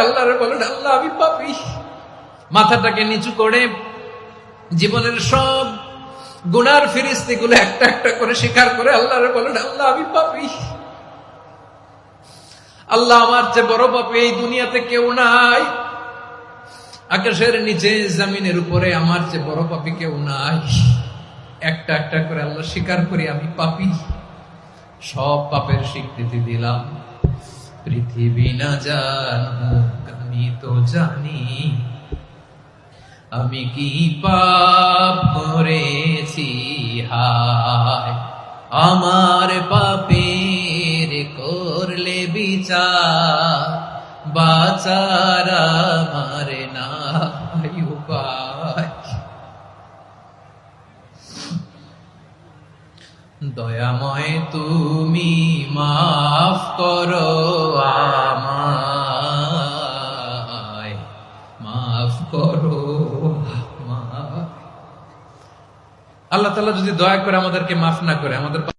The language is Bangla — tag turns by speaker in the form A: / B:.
A: আল্লাহরে বলেন, আল্লাহ আমি পাপী। মাথাটাকে নিচু করে জীবনের সব গুনার ফিরিস্তিগুলো একটা একটা করে স্বীকার করে আল্লাহরে বলেন, আল্লাহ আমি পাপী। আল্লাহ আমার চেয়ে বড় পাপী এই দুনিয়াতে কেউ নাই। আকাশের নিচে জমিনের উপরে আমার চেয়ে বড় পাপী কেউ নাই। একটা একটা করে আল্লাহ স্বীকার করি আমি পাপী। সব পাপের স্বীকৃতি দিলাম। পৃথিবী না জানুক আমি তো জানি আমি কি পাপ করেছি। হায় আমার পাপের করলে বিচার, বাঁচার আমার নাই উপায়। দয়াময় তুমি মাফ করো আমায়, মাফ করো আমায়। আল্লাহ তাআলা যদি দয়া করে আমাদেরকে মাফ না করে, আমাদের